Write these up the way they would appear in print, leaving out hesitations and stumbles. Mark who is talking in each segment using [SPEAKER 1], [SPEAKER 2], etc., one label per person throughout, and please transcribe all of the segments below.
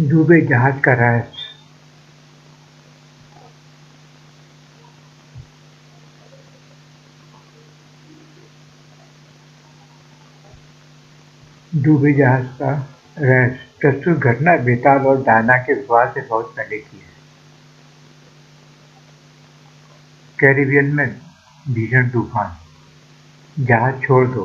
[SPEAKER 1] डूबे जहाज का रहस्य। डूबे जहाज का रहस्य। प्रस्तुत घटना बेताल और डायना के विवाह से बहुत पहले की है। कैरिबियन में भीषण तूफान। जहाज छोड़ दो।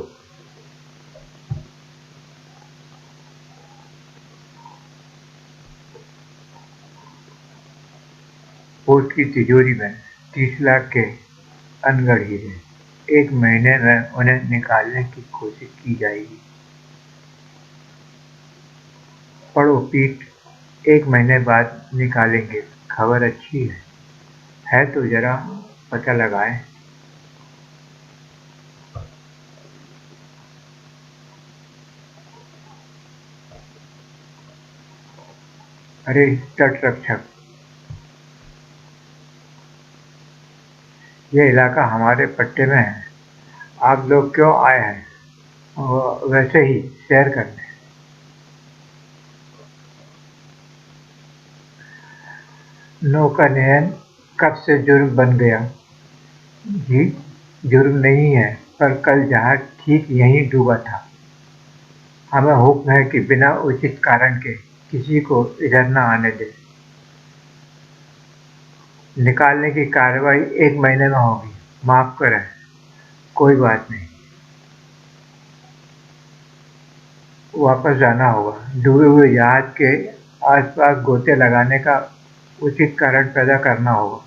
[SPEAKER 1] पोर्ट की तिजोरी में 30 लाख के अनगढ़ हीरे। 1 महीने में उन्हें निकालने की कोशिश की जाएगी। पढ़ो पीठ, 1 महीने बाद निकालेंगे। खबर अच्छी है तो जरा पता लगाएं। अरे तट रक्षक, ये इलाका हमारे पट्टे में है। आप लोग क्यों आए हैं? वैसे ही सैर करने। नौकानयन कब से जुर्म बन गया? जी, जुर्म नहीं है, पर कल जहाज ठीक यहीं डूबा था। हमें हुक्म है कि बिना उचित कारण के किसी को इधर न आने दें। निकालने की कार्रवाई 1 महीने में होगी। माफ करें, कोई बात नहीं। वापस जाना होगा। डूबे हुए जहाज के आसपास गोते लगाने का उचित कारण पैदा करना होगा।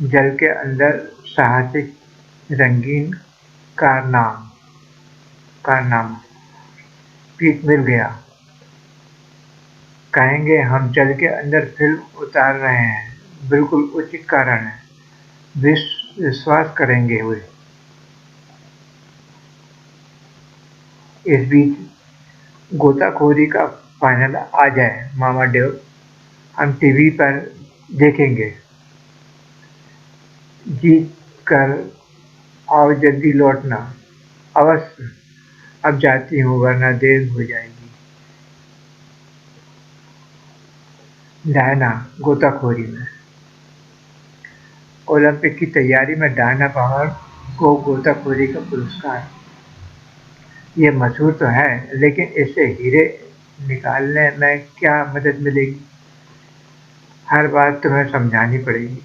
[SPEAKER 1] जल के अंदर साहसिक रंगीन कारनामा। पीठ मिल गया। कहेंगे हम जल के अंदर फिल्म उतार रहे हैं। बिल्कुल उचित कारण है। विश्वास करेंगे वे। इस बीच गोताखोरी का फाइनल आ जाए मामा देव, हम टीवी पर देखेंगे। जीत कर आओ, जल्दी लौटना। अवश्य। अब जाती हूँ वरना देर हो जाएगी। डायना गोताखोरी में। ओलंपिक की तैयारी में डायना पवार को गोताखोरी का पुरस्कार। ये मशहूर तो है, लेकिन इससे हीरे निकालने में क्या मदद मिलेगी? हर बात तुम्हें समझानी पड़ेगी।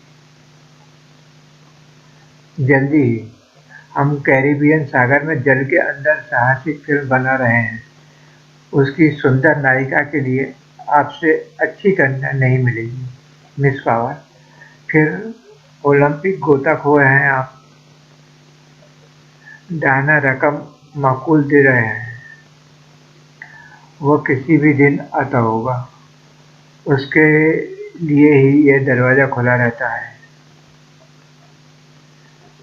[SPEAKER 1] जल्दी ही। हम कैरिबियन सागर में जल के अंदर साहसिक फिल्म बना रहे हैं। उसकी सुंदर नायिका के लिए आपसे अच्छी कन्या नहीं मिलेगी, मिस पावर। फिर ओलंपिक गोताखोर हैं आप। डायना रकम माकूल दे रहे हैं। वो किसी भी दिन आता होगा। उसके लिए ही यह दरवाजा खुला रहता है।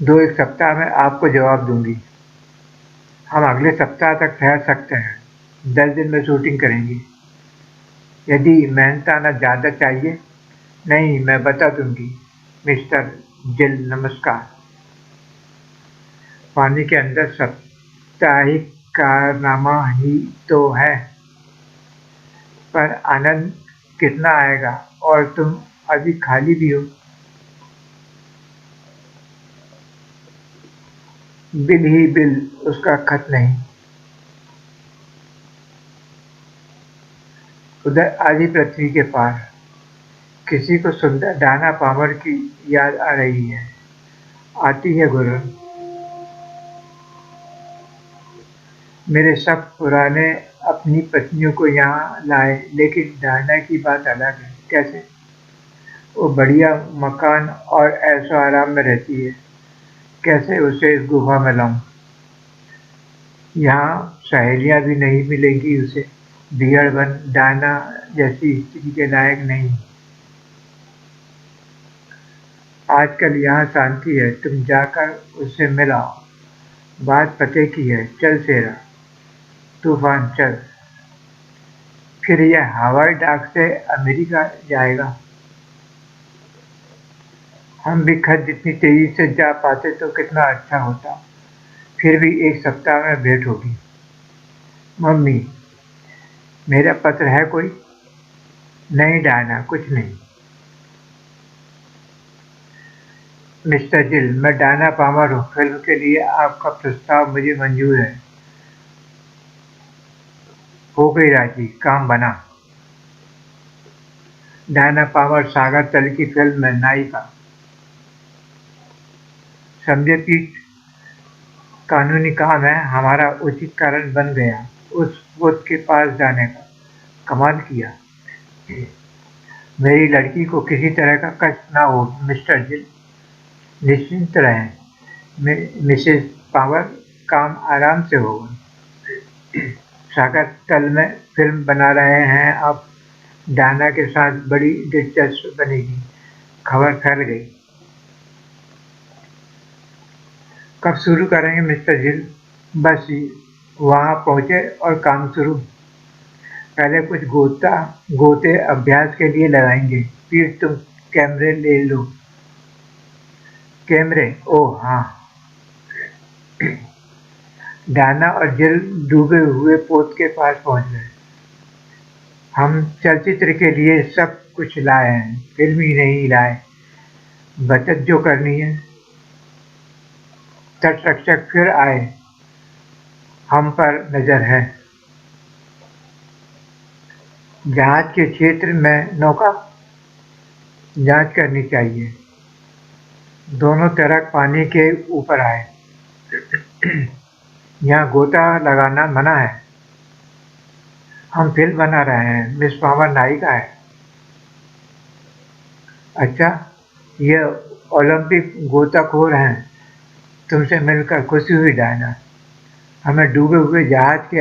[SPEAKER 1] 2-1 सप्ताह में आपको जवाब दूंगी। हम अगले सप्ताह तक ठहर सकते हैं। 10 दिन में शूटिंग करेंगे। यदि मेहनताना ज़्यादा चाहिए। नहीं, मैं बता दूंगी। मिस्टर जिल, नमस्कार। पानी के अंदर साप्ताहिक कारनामा ही तो है। पर आनंद कितना आएगा? और तुम अभी खाली भी हो। बिल ही बिल, उसका खत नहीं। उधर आधी पृथ्वी के पार। किसी को सुंदर डायना पामर की याद आ रही है। आती है गुरर। मेरे सब पुराने अपनी पत्नियों को यहाँ लाए, लेकिन डायना की बात अलग है। कैसे? वो बढ़िया मकान और ऐशो आराम में रहती है। कैसे उसे इस गुफा में लाऊं? यहाँ सहेलियाँ भी नहीं मिलेंगी उसे। बियड़बन डायना जैसी स्त्री के लायक नहीं। आजकल यहाँ शांति है। तुम जाकर उससे मिल आओ। बात पते की है। चल शेरा, तूफान चल। फिर यह हवाई डाक से अमेरिका जाएगा। हम भी खत जितनी तेजी से जा पाते तो कितना अच्छा होता। फिर भी 1 सप्ताह में भेंट होगी। मम्मी, मेरा पत्र है कोई? नहीं डायना, कुछ नहीं। मिस्टर जिल, मैं डायना पामर हूँ। फिल्म के लिए आपका प्रस्ताव मुझे मंजूर है। हो गई राजी, काम बना। डायना पामर सागर तल की फिल्म में नायिका। समझे पीट, कानूनी काम है, हमारा उचित कारण बन गया उस बुद्ध के पास जाने का। कमाल किया। मेरी लड़की को किसी तरह का कष्ट ना हो मिस्टर जिल, निश्चिंत रहें। मिसेस पावर, काम आराम से होगा। सागर तल में फिल्म बना रहे हैं आप। डायना के साथ बड़ी दिलचस्प बनेगी। खबर फैल गई। कब शुरू करेंगे मिस्टर जिल? बस वहां पहुंचे और काम शुरू। पहले कुछ गोते अभ्यास के लिए लगाएंगे। फिर तुम कैमरे ले लो। कैमरे? ओह हाँ। डायना और जिल डूबे हुए पोत के पास पहुंच गए। हम चलचित्र के लिए सब कुछ लाए हैं, फिल्म ही नहीं लाए। बचत जो करनी है। तटरक्षक फिर आए। हम पर नजर है। जहाज के क्षेत्र में नौका जांच करनी चाहिए। दोनों तरफ पानी के ऊपर आए। यहाँ गोता लगाना मना है। हम फिल्म बना रहे हैं, मिस पावर नायिका है। अच्छा, ये ओलंपिक गोताखोर हैं। तुमसे मिलकर खुशी हुई डायना। हमें डूबे हुए जहाज के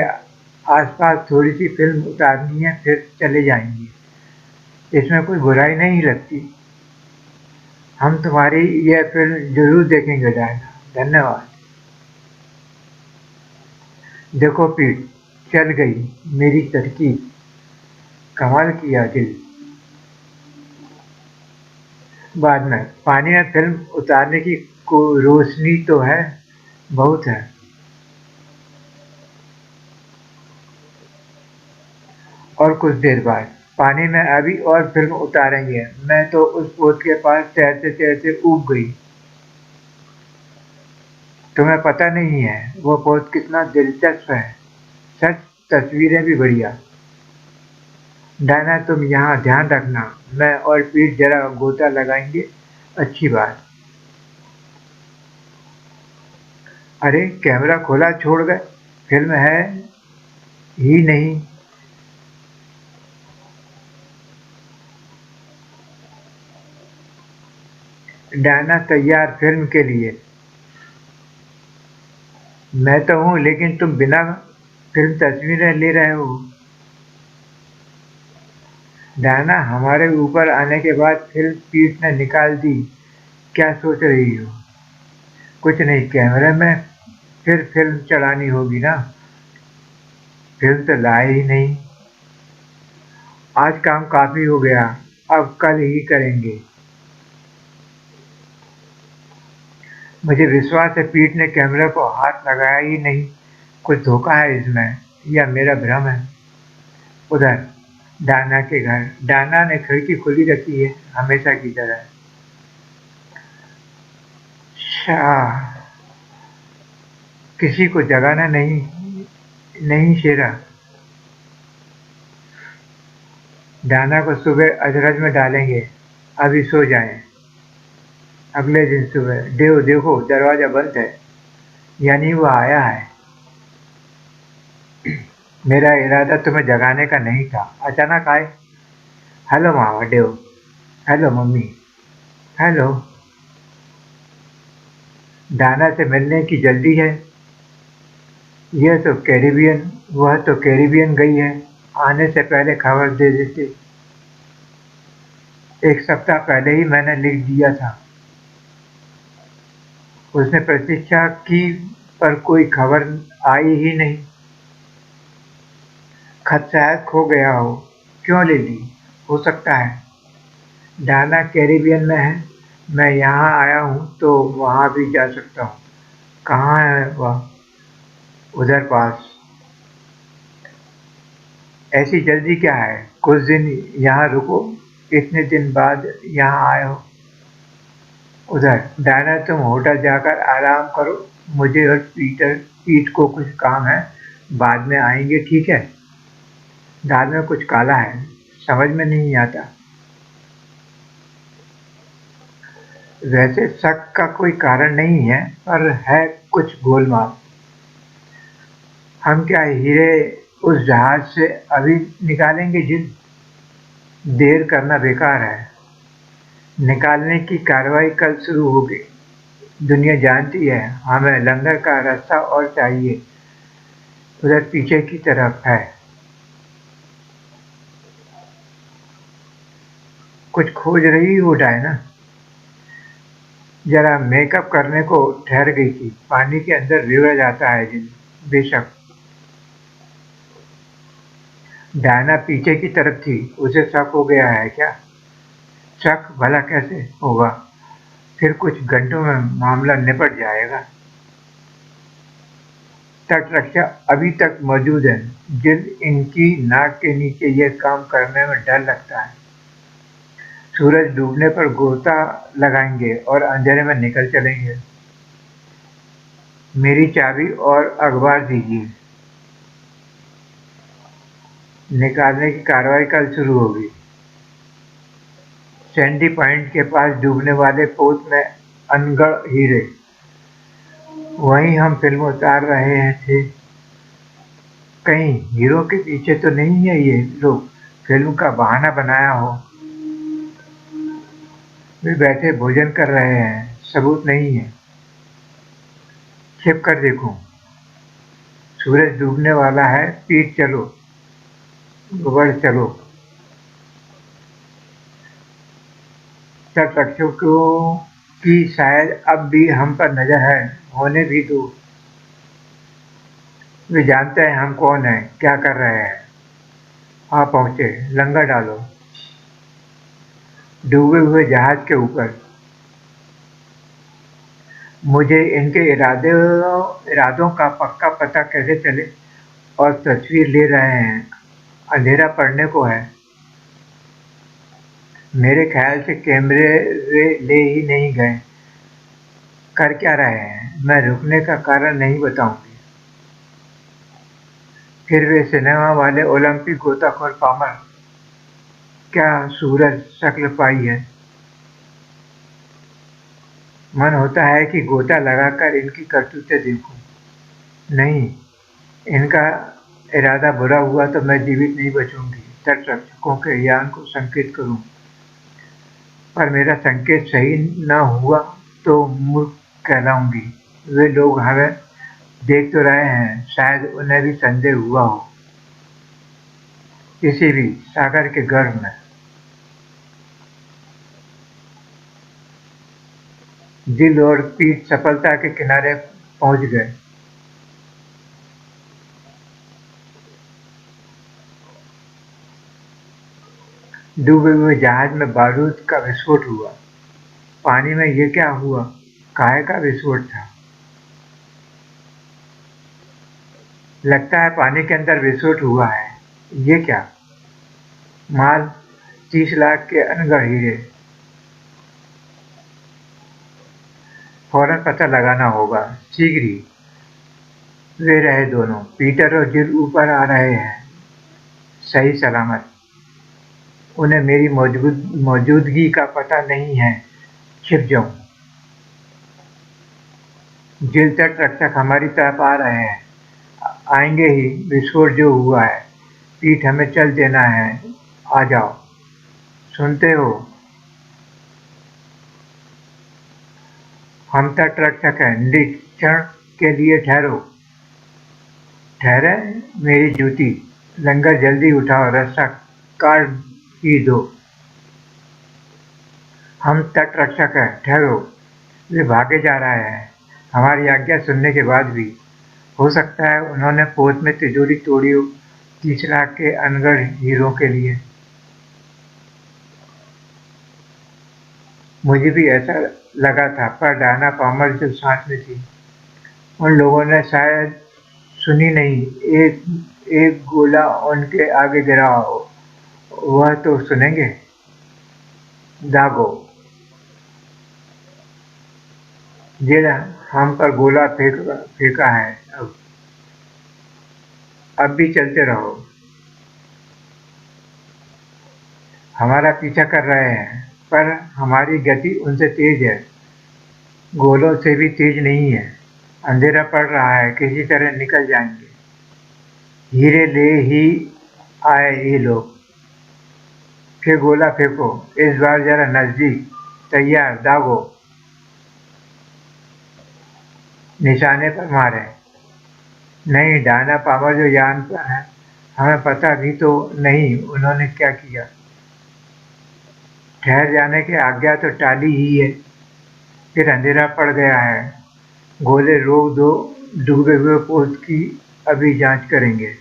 [SPEAKER 1] आसपास थोड़ी सी फिल्म उतारनी है, फिर चले जाएंगे। इसमें कोई बुराई नहीं लगती। हम तुम्हारी यह फिल्म जरूर देखेंगे डायना। धन्यवाद। देखो पीट, चल गई मेरी तरकीब। कमाल किया दिल। बाद में पानी में फिल्म उतारने की को रोशनी तो है, बहुत है। और कुछ देर बाद पानी में अभी और फिल्म उतारेंगे। मैं तो उस पोत के पास तैरते तैरते ऊब गई। तुम्हें पता नहीं है वो पोत कितना दिलचस्प है। सच, तस्वीरें भी बढ़िया। डायना तुम यहाँ ध्यान रखना। मैं और पीठ जरा गोता लगाएंगे। अच्छी बात। अरे कैमरा खोला छोड़ गए। फिल्म है ही नहीं। डायना तैयार फिल्म के लिए। मैं तो हूँ, लेकिन तुम बिना फिल्म तस्वीरें ले रहे हो। डायना, हमारे ऊपर आने के बाद फिल्म पीठ ने निकाल दी। क्या सोच रही हो? कुछ नहीं, कैमरे में फिर फिल्म चढ़ानी होगी ना। फिल्म तो लाए ही नहीं। आज काम काफी हो गया, अब कल ही करेंगे। मुझे विश्वास है पीठ ने कैमरे को हाथ लगाया ही नहीं। कुछ धोखा है इसमें, या मेरा भ्रम है। उधर डायना के घर। डायना ने खिड़की खुली रखी है, हमेशा की तरह। शाह, किसी को जगाना नहीं। नहीं शेरा। डायना को सुबह अजरज में डालेंगे। अभी सो जाएं। अगले दिन सुबह देव देखो, दरवाजा बंद है। यानी वो आया है। मेरा इरादा तुम्हें जगाने का नहीं था, अचानक आए। हेलो मामा Dev. Hello mummy. Hello. Diana से मिलने की जल्दी है। वह तो कैरिबियन गई है। आने से पहले खबर दे देते। एक सप्ताह पहले ही मैंने लिख दिया था। उसने प्रतीक्षा की, पर कोई खबर आई ही नहीं। खत शायद खो गया हो। क्यों ले ली? हो सकता है। डायना कैरिबियन में है। मैं यहाँ आया हूँ तो वहाँ भी जा सकता हूँ। कहाँ है वह? उधर पास। ऐसी जल्दी क्या है? कुछ दिन यहाँ रुको, इतने दिन बाद यहाँ आए हो। उधर डायना, तुम होटल जाकर आराम करो, मुझे और पीट को कुछ काम है, बाद में आएंगे, ठीक है? दाल में कुछ काला है, समझ में नहीं आता। वैसे शक का कोई कारण नहीं है, पर है कुछ गोलमाल। हम क्या हीरे उस जहाज से अभी निकालेंगे जिन? देर करना बेकार है। निकालने की कार्रवाई कल शुरू होगी। दुनिया जानती है हमें लंगर का रास्ता और चाहिए। उधर पीछे की तरफ है। कुछ खोज रही हो डायना? जरा मेकअप करने को ठहर गई थी, पानी के अंदर रिवर जाता है जिन। बेशक। डायना पीछे की तरफ थी, उसे शक हो गया है क्या? शक भला कैसे होगा? फिर कुछ घंटों में मामला निपट जाएगा। तटरक्षा अभी तक मौजूद है जिन, इनकी नाक के नीचे ये काम करने में डर लगता है। सूरज डूबने पर गोता लगाएंगे और अंधेरे में निकल चलेंगे। मेरी चाबी और अखबार दीजिए। निकालने की कार्रवाई कल शुरू होगी। सैंडी पॉइंट के पास डूबने वाले पोत में अनगढ़ हीरे, वहीं हम फिल्म उतार रहे थे। कहीं हीरो के पीछे तो नहीं है ये लोग फिल्म का बहाना बनाया हो? वे बैठे भोजन कर रहे हैं, सबूत नहीं है। छिप कर देखूं। सूरज डूबने वाला है, पीठ चलो, बढ़ चलो। तटरक्षकों की शायद अब भी हम पर नजर है, होने भी दो। वे जानते हैं हम कौन हैं, क्या कर रहे हैं। आ पहुंचे, लंगर डालो। डूबे हुए जहाज के ऊपर। मुझे इनके इरादों का पक्का पता कैसे चले? और तस्वीर ले रहे हैं, अंधेरा पड़ने को है। मेरे ख्याल से कैमरे वे ले ही नहीं गए। कर क्या रहे हैं? मैं रुकने का कारण नहीं बताऊंगी। फिर वे सिनेमा वाले ओलंपिक गोताखोर पामर, क्या सूरज शक्ल पाई है? मन होता है कि गोता लगाकर इनकी करतूतें देखूं। नहीं, इनका इरादा बुरा हुआ तो मैं जीवित नहीं बचूंगी। तटरक्षकों के यान को संकेत करूं, पर मेरा संकेत सही न हुआ तो मूर्ख कहलाऊंगी। वे लोग हमें देख तो रहे हैं, शायद उन्हें भी संदेह हुआ हो। किसी भी सागर के गर्भ में दिल और पीठ सफलता के किनारे पहुंच गए। डूबे हुए जहाज में बारूद का विस्फोट हुआ। पानी में ये क्या हुआ? काहे का विस्फोट था? लगता है पानी के अंदर विस्फोट हुआ है। ये क्या? माल, 30 लाख के अनगढ़ हीरे। फौरन पता लगाना होगा, शीघ्र ही। वे रहे दोनों, पीटर और जिल ऊपर आ रहे हैं, सही सलामत। उन्हें मेरी मौजूदगी का पता नहीं है, छिप जाऊं। जिल तट रक्षक हमारी तरफ आ रहे हैं, आएंगे ही। विस्फोट जो हुआ है, पीठ हमें चल देना है। आ जाओ, सुनते हो? हम तट रक्षक हैं, निरीक्षण के लिए ठहरो। ठहरे? मेरी जूती। लंगर जल्दी उठाओ, रास्ता काट ही दो। हम तट रक्षक हैं, ठहरो। वे भागे जा रहे हैं, हमारी आज्ञा सुनने के बाद भी। हो सकता है उन्होंने पोत में तिजोरी तोड़ी हो, 30 लाख के अनगढ़ हीरों के लिए। मुझे भी ऐसा लगा था, पर डायना पामर जो साथ में थी, उन लोगों ने शायद सुनी नहीं। एक एक गोला उनके आगे गिराओ, वह तो सुनेंगे। दागो, जिन हम पर गोला फेंका है, अब भी चलते रहो। हमारा पीछा कर रहे हैं, पर हमारी गति उनसे तेज है, गोलों से भी तेज नहीं है। अंधेरा पड़ रहा है, किसी तरह निकल जाएंगे। हीरे ले ही आए ये लोग। फिर गोला फेंको, इस बार जरा नजदीक। तैयार, दागो। निशाने पर मारे। नहीं, डायना पावर जो यान पर है, हमें पता भी तो नहीं उन्होंने क्या किया। ठहर जाने की आज्ञा तो टाली ही है। फिर अंधेरा पड़ गया है। गोले रोक दो, डूबे हुए पोस्ट की अभी जांच करेंगे।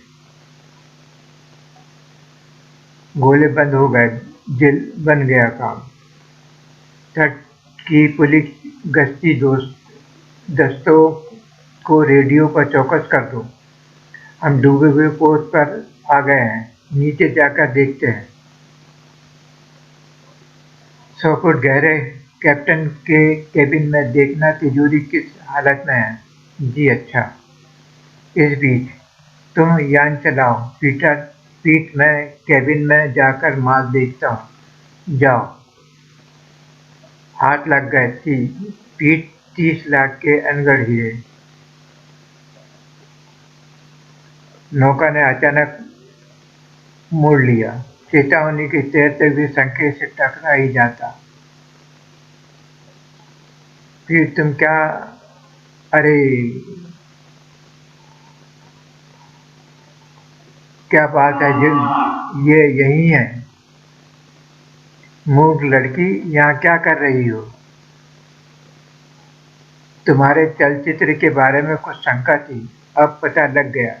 [SPEAKER 1] गोले बंद हो गए, जिल बन गया काम। तट की पुलिस गश्ती दस्तों को रेडियो पर चौकस कर दो। हम डूबे हुए पोस्ट पर आ गए हैं, नीचे जाकर देखते हैं। 100 फुट गहरे कैप्टन के केबिन में देखना तिजोरी किस हालत में है। जी अच्छा। इस बीच तुम यान चलाओ, पीटर। पीट, मैं केबिन में जाकर माल देखता हूँ। जाओ। हाथ लग गए थी। पीट 30 लाख के अनगढ़ हीरे। नौका ने अचानक मोड़ लिया। चेतावनी के तैरते हुए संकेत से टकरा ही जाता। फिर तुम क्या? अरे, क्या बात है जिल, ये यही है। मूर्ख लड़की, यहाँ क्या कर रही हो? तुम्हारे चलचित्र के बारे में कुछ शंका थी, अब पता लग गया।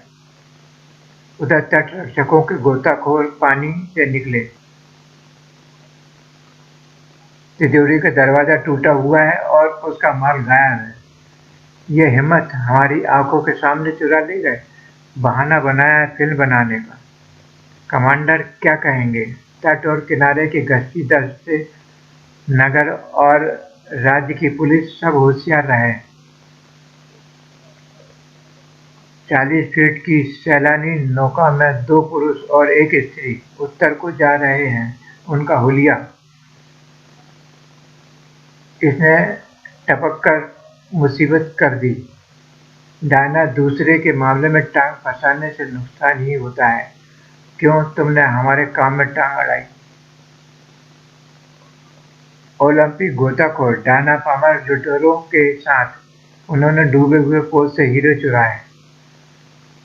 [SPEAKER 1] उधर तट रक्षकों के गोताखोर पानी से निकले। तिजोरी का दरवाजा टूटा हुआ है और उसका माल गायब है। ये हिम्मत हमारी आंखों के सामने चुरा ले गए। बहाना बनाया है फिल्म बनाने का। कमांडर क्या कहेंगे? तट और किनारे के गश्ती दस्ते, नगर और राज्य की पुलिस सब होशियार रहे। 40 फीट की सैलानी नौका में 2 पुरुष और एक स्त्री उत्तर को जा रहे हैं। उनका हुलिया। इसने टपक कर मुसीबत कर दी। डायना, दूसरे के मामले में टांग फंसाने से नुकसान ही होता है। क्यों तुमने हमारे काम में टांग अड़ाई? ओलंपिक गोताखोर डायना पामर लुटेरों के साथ। उन्होंने डूबे हुए पोत से हीरे चुराए।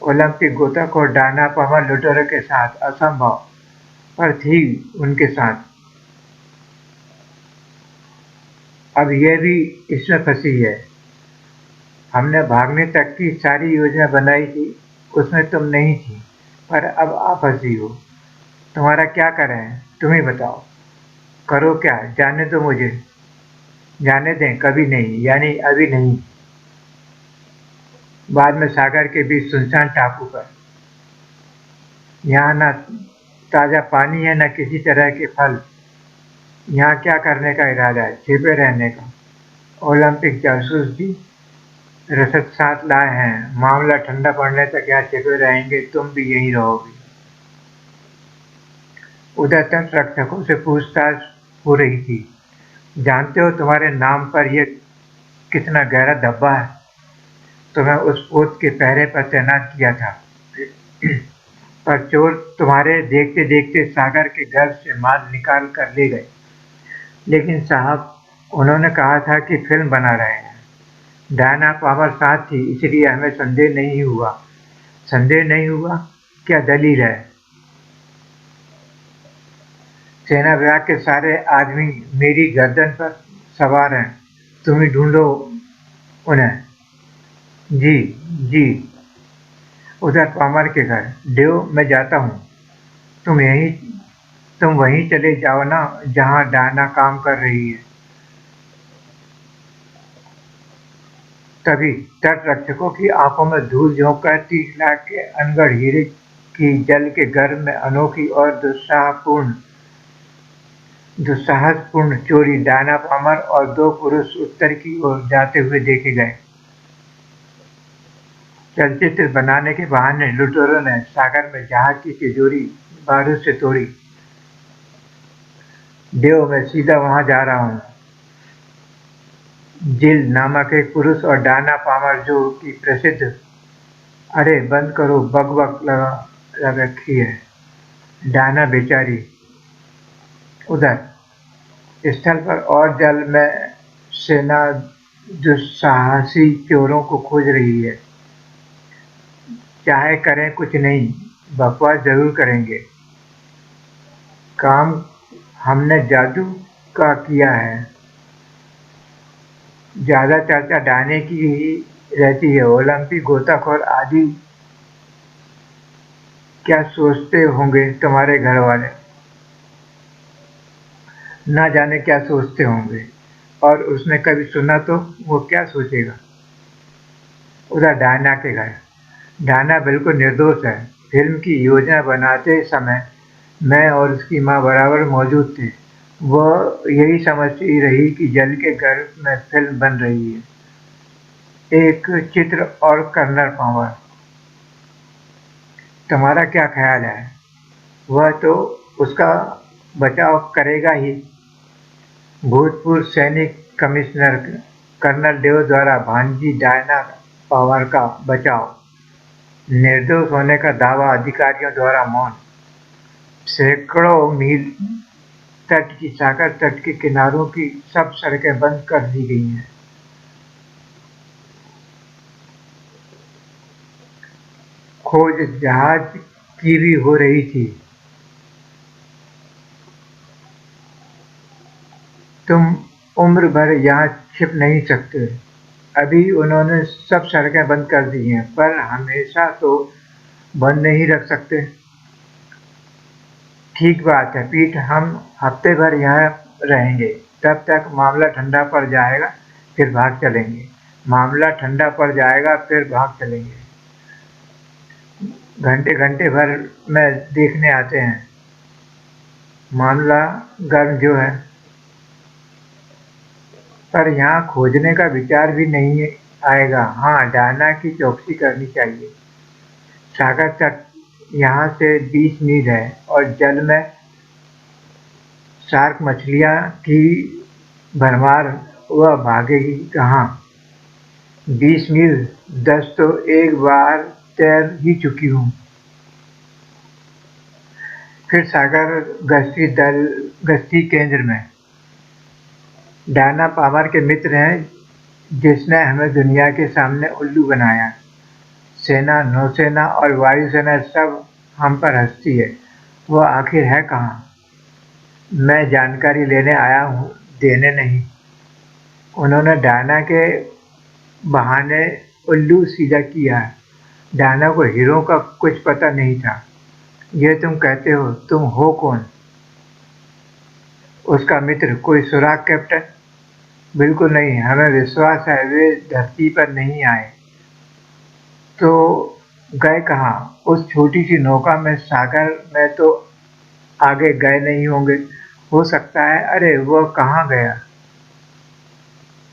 [SPEAKER 1] ओलंपिक गोताखोर डायना पामर लुटेरों के साथ असंभव, पर थी उनके साथ। अब यह भी इसमें फंसी है। हमने भागने तक की सारी योजना बनाई थी, उसमें तुम नहीं थी, पर अब आप फंसी हो। तुम्हारा क्या करें, तुम ही बताओ। करो क्या? जाने दो मुझे। जाने दें? कभी नहीं, यानी अभी नहीं। बाद में सागर के बीच सुनसान टापू पर। यहाँ न ताजा पानी है, न किसी तरह के फल। यहाँ क्या करने का इरादा है? छिपे रहने का। ओलंपिक जासूस जी रसद साथ लाए हैं। मामला ठंडा पड़ने तक यहाँ छिपे रहेंगे, तुम भी यहीं रहोगी। उधर तट रक्षकों से पूछताछ हो रही थी। जानते हो तुम्हारे नाम पर यह कितना गहरा धब्बा है? तुम्हें उस पोत के पहरे पर तैनात किया था, पर चोर तुम्हारे देखते देखते सागर के घर से माल निकाल कर ले गए। लेकिन साहब, उन्होंने कहा था कि फिल्म बना रहे हैं। डायना पावर साथ थी, इसलिए हमें संदेह नहीं हुआ। संदेह नहीं हुआ? क्या दलील है? सेना विभाग के सारे आदमी मेरी गर्दन पर सवार हैं। तुम ही ढूंढो उन्हें। जी। जी। उधर पामर के घर। देव, मैं जाता हूँ। तुम यहीं तुम वहीं चले जाओ ना, जहाँ डायना काम कर रही है। तभी तट रक्षकों की आंखों में धूल झोंककर 30 लाख के अनगढ़ हीरे की जल के गर्भ में अनोखी और दुस्साहसपूर्ण चोरी डायना पामर और 2 पुरुष उत्तर की ओर जाते हुए देखे गए। चलचित्र बनाने के बहाने लुटेरों ने सागर में जहाज की तिजोरी बारूद से तोड़ी। देव, मैं सीधा वहां जा रहा हूं। जिल नामक एक पुरुष और डायना पामर जो की प्रसिद्ध "अरे बंद करो, बक-बक लगा रखी है" डायना बेचारी उधर स्थल पर और जल में सेना दुस्साहसी चोरों को खोज रही है। चाहे करें कुछ नहीं, बकवास जरूर करेंगे। काम हमने जादू का किया है। ज्यादा चर्चा डायने की ही रहती है। ओलंपिक गोताखोर आदि क्या सोचते होंगे तुम्हारे घर वाले? ना जाने क्या सोचते होंगे। और उसने कभी सुना तो वो क्या सोचेगा? उधर डायना के घर। डायना बिल्कुल निर्दोष है। फिल्म की योजना बनाते समय मैं और उसकी माँ बराबर मौजूद थे। वह यही समझती रही कि जल के गर्भ में फिल्म बन रही है। एक चित्र और कर्नल पावर, तुम्हारा क्या ख्याल है? वह तो उसका बचाव करेगा ही। भूतपूर्व सैनिक कमिश्नर कर्नल देव द्वारा भांजी डायना पावर का बचाव। निर्दोष होने का दावा अधिकारियों द्वारा मौन। सैकड़ों मील तट की सागर तट के किनारों की सब सड़कें बंद कर दी गई हैं। खोज जहाज की भी हो रही थी। तुम उम्र भर यहाँ छिप नहीं सकते। अभी उन्होंने सब सड़कें बंद कर दी हैं, पर हमेशा तो बंद नहीं रख सकते। ठीक बात है पीट, हम हफ्ते भर यहाँ रहेंगे। तब तक मामला ठंडा पड़ जाएगा, फिर भाग चलेंगे। मामला ठंडा पड़ जाएगा, फिर भाग चलेंगे। घंटे घंटे भर में देखने आते हैं। मामला गर्म जो है, पर यहाँ खोजने का विचार भी नहीं आएगा। हाँ, डायना की चौकसी करनी चाहिए। सागर तट यहाँ से 20 मील है और जल में शार्क मछलियाँ की भरमार। वह भागेगी कहाँ? 20 मील, 10 तो एक बार तैर ही चुकी हूँ। फिर सागर गश्ती केंद्र में डायना पावर के मित्र हैं जिसने हमें दुनिया के सामने उल्लू बनाया। सेना, नौसेना और वायुसेना सब हम पर हंसती है। वो आखिर है कहाँ? मैं जानकारी लेने आया हूँ, देने नहीं। उन्होंने डायना के बहाने उल्लू सीधा किया है। डायना को हीरो का कुछ पता नहीं था। ये तुम कहते हो, तुम हो कौन? उसका मित्र, कोई सुराग कैप्टन? बिल्कुल नहीं, हमें विश्वास है वे धरती पर नहीं आए। तो गए कहाँ? उस छोटी सी नौका में सागर में तो आगे गए नहीं होंगे। हो सकता है। अरे वह कहाँ गया?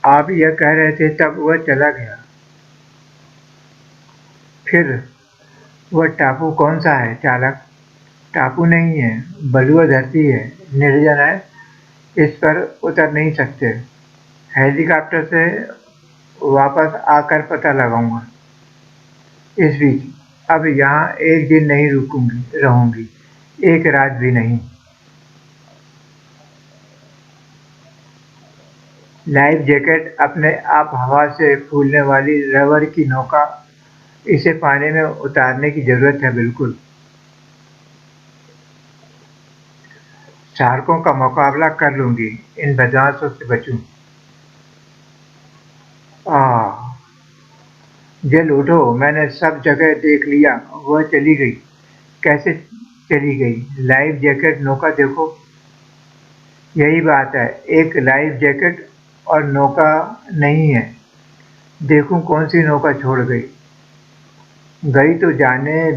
[SPEAKER 1] आप यह कह रहे थे तब वह चला गया। फिर वह टापू कौन सा है चालक? टापू नहीं है, बलुआ धरती है, निर्जन है। इस पर उतर नहीं सकते। हेलीकॉप्टर से वापस आकर पता लगाऊंगा। इस बीच अब यहाँ एक दिन नहीं रहूंगी, एक रात भी नहीं। लाइफ जैकेट अपने आप हवा से फूलने वाली रबर की नौका, इसे पानी में उतारने की जरूरत है। बिल्कुल। शार्कों का मुकाबला कर लूंगी, इन बदमाशों से बचूं। आह, जल उठो, मैंने सब जगह देख लिया। वह चली गई। कैसे चली गई? लाइफ जैकेट नौका देखो। यही बात है, एक लाइफ जैकेट और नौका नहीं है। देखूं कौन सी नौका छोड़ गई। गई तो जाने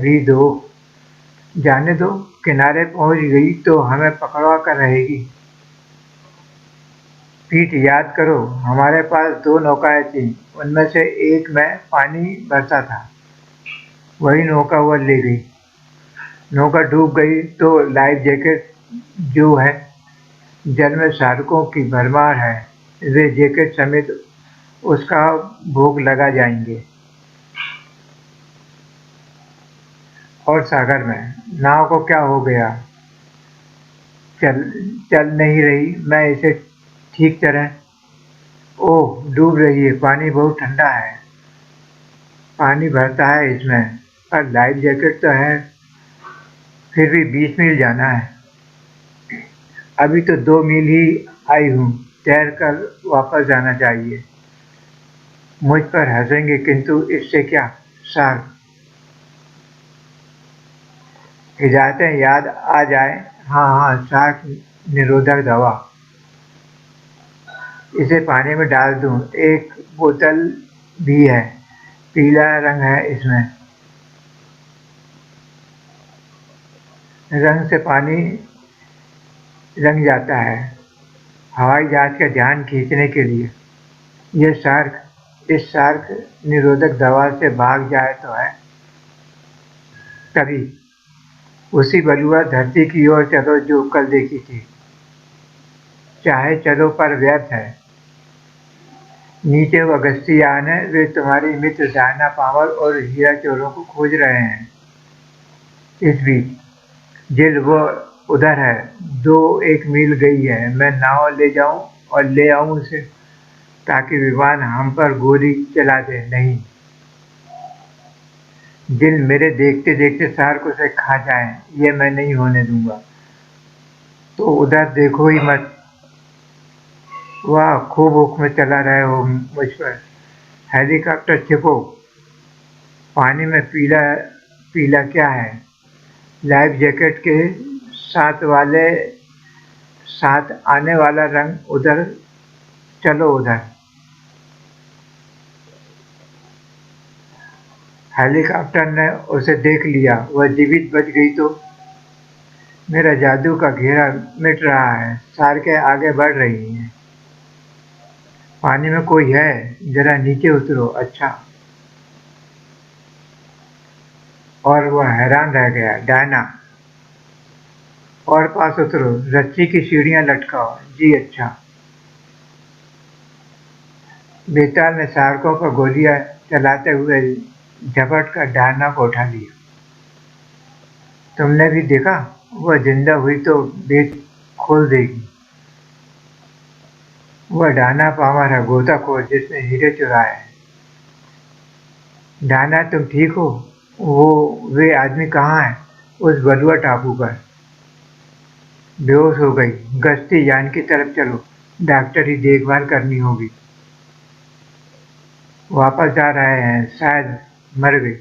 [SPEAKER 1] दो, किनारे पहुंच गई तो हमें पकड़वा कर रहेगी। पीठ याद करो, हमारे पास 2 नौकाएं थीं, उनमें से एक में पानी भरता था, वही नौका वह ले गई। नौका डूब गई तो लाइफ जैकेट जो है, जल में शार्कों की भरमार है, वे जैकेट समेत उसका भोग लगा जाएंगे। और सागर में नाव को क्या हो गया? चल चल नहीं रही, मैं इसे ठीक तरह। ओह, डूब रही है, पानी बहुत ठंडा है। पानी भरता है इसमें, पर लाइफ जैकेट तो है, फिर भी 20 मील जाना है। अभी तो 2 मील ही आई हूँ, तैर कर वापस जाना चाहिए। मुझ पर हंसेंगे, किंतु इससे क्या? सार्क। हिदायतें याद आ जाए। हाँ हाँ, सार्क निरोधक दवा। इसे पानी में डाल दूं? एक बोतल भी है, पीला रंग है इसमें। रंग से पानी रंग जाता है, हवाई जहाज का ध्यान खींचने के लिए। इस शार्क निरोधक दवा से भाग जाए तो है। तभी उसी बलुआ धरती की ओर चलो जो कल देखी थी। चाहे चलो पर व्यर्थ है। नीचे वो गश्तियान है, वे तुम्हारी मित्र डायना पावर और हीरा चोरों को खोज रहे हैं। इस बीच जिल वो उधर है, 2-1 मील गई है। मैं नाव ले जाऊं और ले आऊं उसे, ताकि विमान हम पर गोली चला दे। नहीं, दिल मेरे देखते देखते शार्क उसे खा जाए, ये मैं नहीं होने दूंगा। तो उधर देखो ही मत। वाह, खूब हुक्म चला रहे हो मुझ पर। हेलीकॉप्टर छिपो। पानी में पीला पीला क्या है? लाइफ जैकेट के साथ आने वाला रंग। उधर चलो, उधर। हेलीकॉप्टर ने उसे देख लिया, वह जीवित बच गई तो। मेरा जादू का घेरा मिट रहा है, शार्कें आगे बढ़ रही हैं। पानी में कोई है, जरा नीचे उतरो। अच्छा। और वह हैरान रह गया। डायना, और पास उतरो, रस्सी की सीढ़ियां लटकाओ। जी अच्छा। बेताल ने शार्कों पर गोलियां चलाते हुए झपट कर डायना को उठा लिया। तुमने भी देखा, वह जिंदा हुई तो भेद खोल देगी। वह डायना पामर है, गोताखोर जिसने हीरे चुराए हैं। डायना, तुम ठीक हो? वे आदमी कहाँ है? उस बलुआ टापू पर। बेहोश हो गई। गश्ती यान की तरफ चलो, डॉक्टरी देखभाल करनी होगी। वापस जा रहे हैं, शायद मर गई।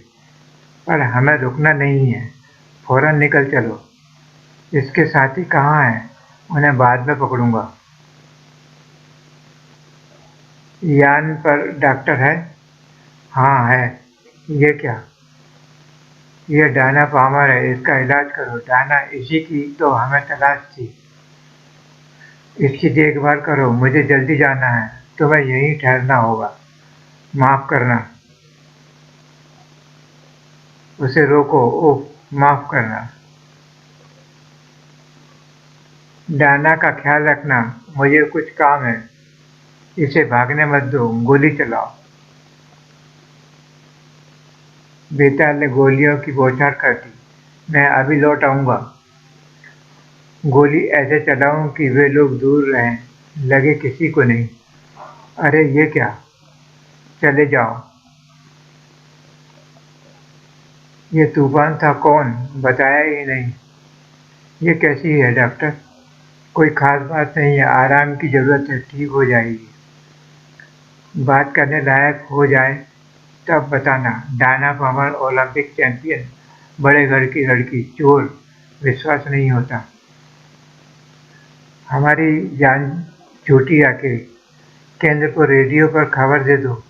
[SPEAKER 1] पर हमें रुकना नहीं है, फौरन निकल चलो। इसके साथी कहाँ हैं? उन्हें बाद में पकड़ूंगा। यान पर डॉक्टर है? हाँ है। ये क्या? यह डायना पामर है, इसका इलाज करो। डायना, इसी की तो हमें तलाश थी। इसकी देखभाल करो, मुझे जल्दी जाना है। तुम्हें यहीं ठहरना होगा। माफ करना। उसे रोको। ओह, माफ करना। डायना का ख्याल रखना, मुझे कुछ काम है। इसे भागने मत दो, गोली चलाओ। बेताल ने गोलियों की बौछार कर दी। मैं अभी लौट आऊंगा। गोली ऐसे चलाऊं कि वे लोग दूर रहें, लगे किसी को नहीं। अरे ये क्या? चले जाओ। ये तूफान था, कौन? बताया ही नहीं। ये कैसी है डॉक्टर? कोई खास बात नहीं है, आराम की जरूरत है, ठीक हो जाएगी। बात करने लायक हो जाए तब बताना। डायना पामर, ओलंपिक चैंपियन, बड़े घर की लड़की, चोर। विश्वास नहीं होता। हमारी जान झूठी आखिर। केंद्र को रेडियो पर खबर दे दो।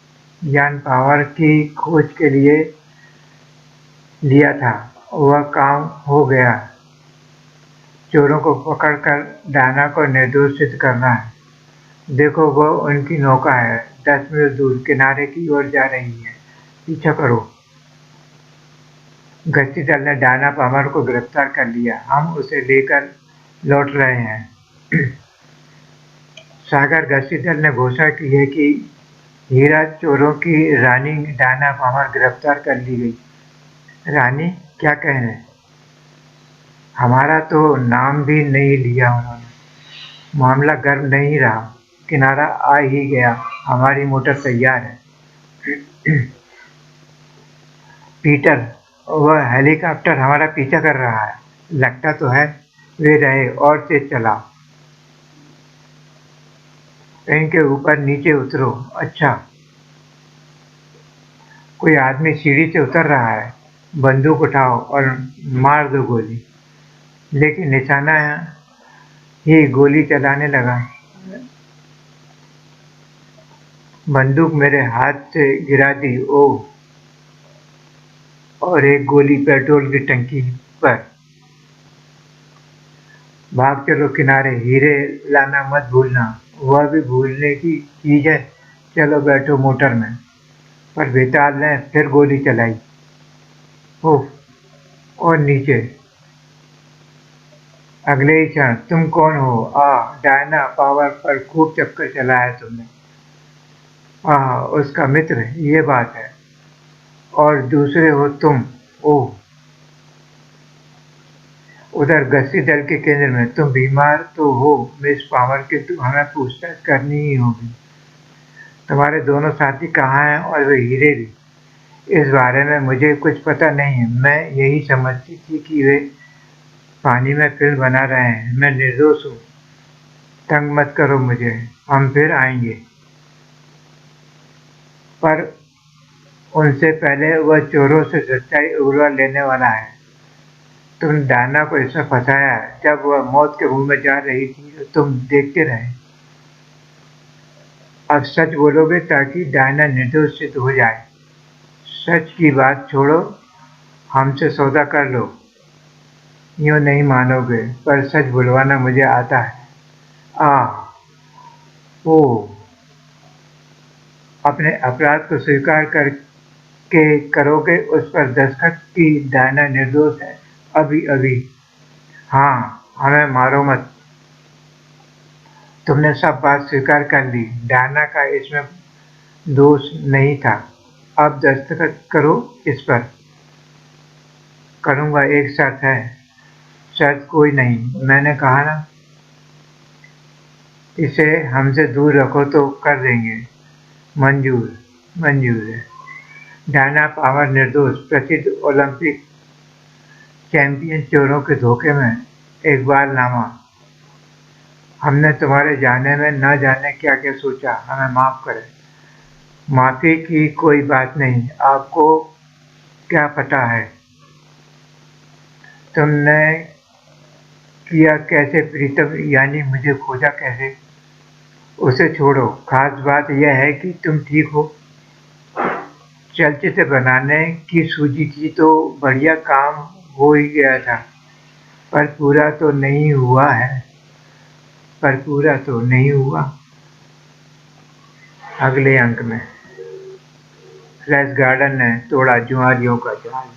[SPEAKER 1] यान पावर की खोज के लिए लिया था, वह काम हो गया। चोरों को पकड़कर डायना को निर्दोष सिद्ध करना है। देखो, वो उनकी नौका है, 10 मील दूर किनारे की ओर जा रही है। पीछा करो। गश्ती दल ने डायना पामर को गिरफ्तार कर लिया। हम उसे लेकर लौट रहे हैं। सागर गश्ती दल ने घोषणा की है कि हीरा चोरों की रानी डायना पामर गिरफ्तार कर ली गई। रानी? क्या कहने? हमारा तो नाम भी नहीं लिया उन्होंने। मामला गर्म नहीं रहा, किनारा आ ही गया। हमारी मोटर तैयार है। पीटर, वह हेलीकॉप्टर हमारा पीछा कर रहा है। लगता तो है। वे रहे, और तेज चलाओ। इनके ऊपर नीचे उतरो। अच्छा। कोई आदमी सीढ़ी से उतर रहा है। बंदूक उठाओ और मार दो गोली। लेकिन निशाना ही गोली चलाने लगा। बंदूक मेरे हाथ से गिरा दी। ओह! और एक गोली पेट्रोल की टंकी पर। भाग चलो किनारे। हीरे लाना मत भूलना। वह भी भूलने की चीज है। चलो बैठो मोटर में। पर बेताल ने फिर गोली चलाई। ओह! और नीचे। अगले ही क्षण, तुम कौन हो? डायना पावर पर खूब चक्कर चलाया तुमने। उसका मित्र, ये बात है। और दूसरे हो तुम। ओह! उधर गश्ती दल के केंद्र में। तुम बीमार तो हो मिस पावर, किंतु हमें पूछताछ करनी ही होगी। तुम्हारे दोनों साथी कहाँ हैं, और वे हीरे भी? इस बारे में मुझे कुछ पता नहीं है। मैं यही समझती थी कि वे पानी में फिल्म बना रहे हैं। मैं निर्दोष हूँ। तंग मत करो मुझे। हम फिर आएंगे। पर उनसे पहले वह चोरों से सच्चाई उगलवा लेने वाला है। तुमने डायना को इसमें फंसाया है। जब वह मौत के मुंह में जा रही थी तो तुम देखते रहे। अब सच बोलोगे ताकि डायना निर्दोष सिद्ध हो जाए। सच की बात छोड़ो, हमसे सौदा कर लो। यूँ नहीं मानोगे, पर सच बुलवाना मुझे आता है। आह! ओह! अपने अपराध को स्वीकार करके करोगे उस पर दस्तखत कि डायना निर्दोष है? अभी अभी। हाँ, हमें मारो मत। तुमने सब बात स्वीकार कर ली। डायना का इसमें दोष नहीं था। अब दस्तखत करो इस पर। करूँगा, एक शर्त है। शर्त कोई नहीं, मैंने कहा ना। इसे हमसे दूर रखो तो कर देंगे। मंजूर। मंजूर है। डायना पावर निर्दोष, प्रसिद्ध ओलंपिक चैंपियन चोरों के धोखे में इकबालनामा। हमने तुम्हारे जाने में न जाने क्या क्या सोचा। हमें माफ करें। माफी की कोई बात नहीं। आपको क्या पता है तुमने किया कैसे? प्रीतम यानी मुझे खोजा कैसे? उसे छोड़ो, खास बात यह है कि तुम ठीक हो। चलचित्र बनाने की सूझी थी तो बढ़िया काम हो ही गया था। पर पूरा तो नहीं हुआ है। पर पूरा तो नहीं हुआ। अगले अंक में। फ्लैश गार्डन ने तोड़ा जुआरियों का जाल।